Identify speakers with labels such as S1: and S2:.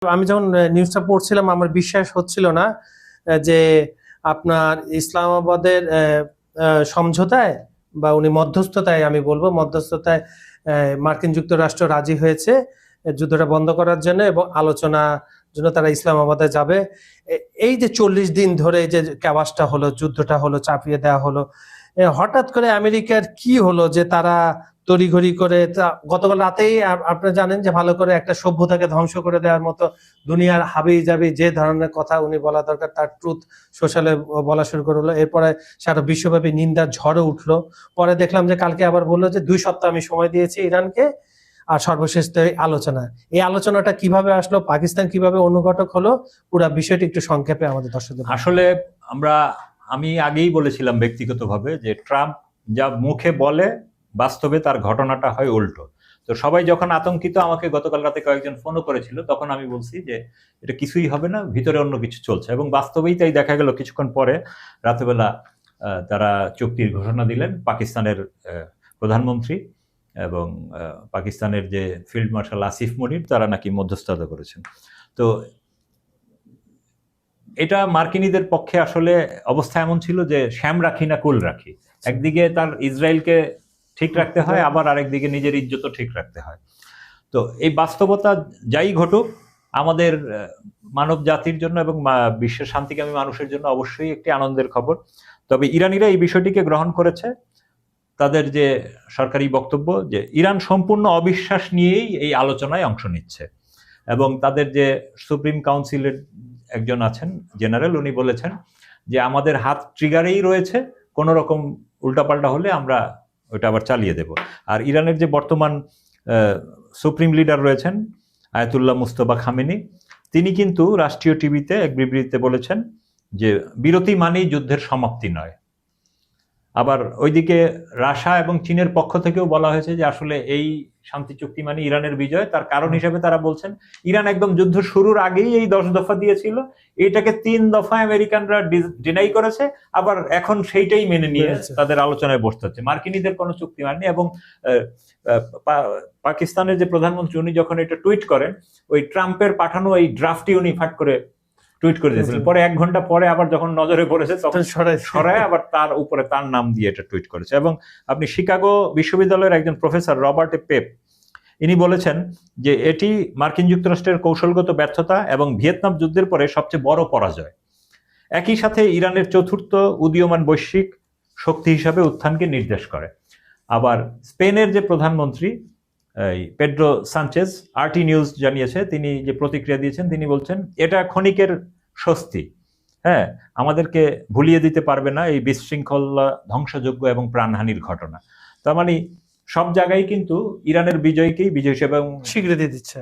S1: আমি যখন নিউজটা পড়ছিলাম আমার বিশ্বাস হচ্ছিল না যে আপনার ইসলামাবাদের সমঝোতায় বা উনি মধ্যস্থতায়, আমি বলবো মধ্যস্থতায় মার্কিন যুক্তরাষ্ট্র রাজি হয়েছে যুদ্ধটা বন্ধ করার জন্য এবং আলোচনা জন্য তারা ইসলামাবাদে যাবে। এই যে 40 দিন ধরে এই যে ক্যাবাসটা হলো, যুদ্ধটা হলো, চাপিয়ে দেওয়া হলো, হঠাৎ করে আমেরিকার কি হলো যে তারা তড়িঘড়ি করে গতকাল রাতেই আপনারা জানেন যে ভালো করে একটা সভ্যতাকে ধ্বংস করে দেওয়ার মতো দুনিয়ার হাবি জাবি যে ধরনের কথা উনি বলা দরকার তার ট্রুথ সোশ্যালে বলা শুরু করলো। এরপরে সারা বিশ্বব্যাপী নিন্দার ঝড়ও উঠলো। পরে দেখলাম যে কালকে আবার বললো যে 2 সপ্তাহ আমি সময় দিয়েছি ইরানকে, আর সর্বশেষ তো এই আলোচনা। এই আলোচনাটা কিভাবে আসলো, পাকিস্তান কিভাবে অনুঘটক হলো, পুরো বিষয়টি একটু সংক্ষেপে আমাদের দর্শকদের।
S2: আসলে আমি আগেই বলেছিলাম ব্যক্তিগতভাবে যে ট্রাম্প যা মুখে বলে বাস্তবে তার ঘটনাটা হয় উল্টো। তো সবাই যখন আতঙ্কিত, আমাকে গতকাল রাতে কয়েকজন ফোনও করেছিল, তখন আমি বলছি যে এটা কিছুই হবে না, ভিতরে অন্য কিছু চলছে। এবং বাস্তবেই তাই দেখা গেল। কিছুক্ষণ পরে রাতেবেলা তারা চুক্তির ঘোষণা দিলেন। পাকিস্তানের প্রধানমন্ত্রী এবং পাকিস্তানের যে ফিল্ড মার্শাল আসিফ মনির, তারা নাকি মধ্যস্থতা করেছেন। তো এটা মার্কিনীদের পক্ষে আসলে অবস্থা এমন ছিল যে শ্যাম রাখি না কুল রাখি। একদিকে তার ইসরায়েলকে ঠিক রাখতে হয়, আবার আরেকদিকে নিজের ইজ্জতও ঠিক রাখতে হয়। তো এই বাস্তবতা যাই ঘটুক, আমাদের মানব জাতির জন্য এবং বিশ্বের শান্তিকামী মানুষের জন্য অবশ্যই একটি আনন্দের খবর। তবে ইরানিরা এই বিষয়টিকে গ্রহণ করেছে। তাদের যে সরকারি বক্তব্য যে ইরান সম্পূর্ণ অবিশ্বাস নিয়েই এই আলোচনায় অংশ নিচ্ছে, এবং তাদের যে সুপ্রিম কাউন্সিলের একজন আছেন জেনারেল, উনি বলেছেন যে আমাদের হাত ট্রিগারেই রয়েছে, কোনো রকম উল্টাপাল্টা হলে আমরা ওইটা আবার চালিয়ে দেব। আর ইরানের যে বর্তমান সুপ্রিম লিডার রয়েছেন আয়াতুল্লাহ মুস্তফা খামেনি, তিনি কিন্তু রাষ্ট্রীয় টিভিতে এক বিবৃতিতে বলেছেন যে বিরতি মানেই যুদ্ধের সমাপ্তি নয়। আবার ওইদিকে রাশিয়া এবং চীনের পক্ষ থেকেও বলা হয়েছে যে আসলে এই শান্তি চুক্তি মানে ইরানের বিজয়। তার কারণ হিসেবে তারা বলছেন ইরান একদম যুদ্ধ শুরুর আগেই এই 10 দফা দিয়েছিল, এটাকে 3 দফায় আমেরিকানরা ডিনাই করেছে, আবার এখন সেইটাই মেনে নিয়ে তাদের আলোচনায় বসতে হচ্ছে। মার্কিনীদের কোনো চুক্তি মানেনি। এবং পাকিস্তানের যে প্রধানমন্ত্রী, উনি যখন এটা টুইট করেন, ওই ট্রাম্পের পাঠানো এই ড্রাফটই উনি ফাট করে টুইট করে দিয়েছিলেন। পরে 1 ঘন্টা পরে আবার যখন নজরে পড়েছে তখন সরায় আবার তার উপরে তার নাম দিয়ে এটা টুইট করেছে। এবং আপনি শিকাগো বিশ্ববিদ্যালয়ের একজন প্রফেসর রবার্ট পেপ, ইনি বলেছেন যে এটি মার্কিন যুক্তরাষ্ট্রের কৌশলগত ব্যর্থতা এবং ভিয়েতনাম যুদ্ধের পরে সবচেয়ে বড় পরাজয়। একই সাথে ইরানের চতুর্থ উদীয়মান বৈশ্বিক শক্তি হিসাবে উত্থানকে নির্দেশ করে। আবার স্পেনের যে প্রধানমন্ত্রী পেড্রো সানচেজ, আরটি নিউজ জানিয়েছে, তিনি যে প্রতিক্রিয়া দিয়েছেন, তিনি বলছেন এটা ক্ষণিকের স্বস্তি, হ্যাঁ, আমাদেরকে ভুলিয়ে দিতে পারবে না এই বিশৃঙ্খলা, ধ্বংসযোগ্য এবং প্রাণহানির ঘটনা। তার মানে সব জায়গায় কিন্তু ইরানের বিজয়কেই বিজয় হিসেবে
S1: স্বীকৃতি দিচ্ছে।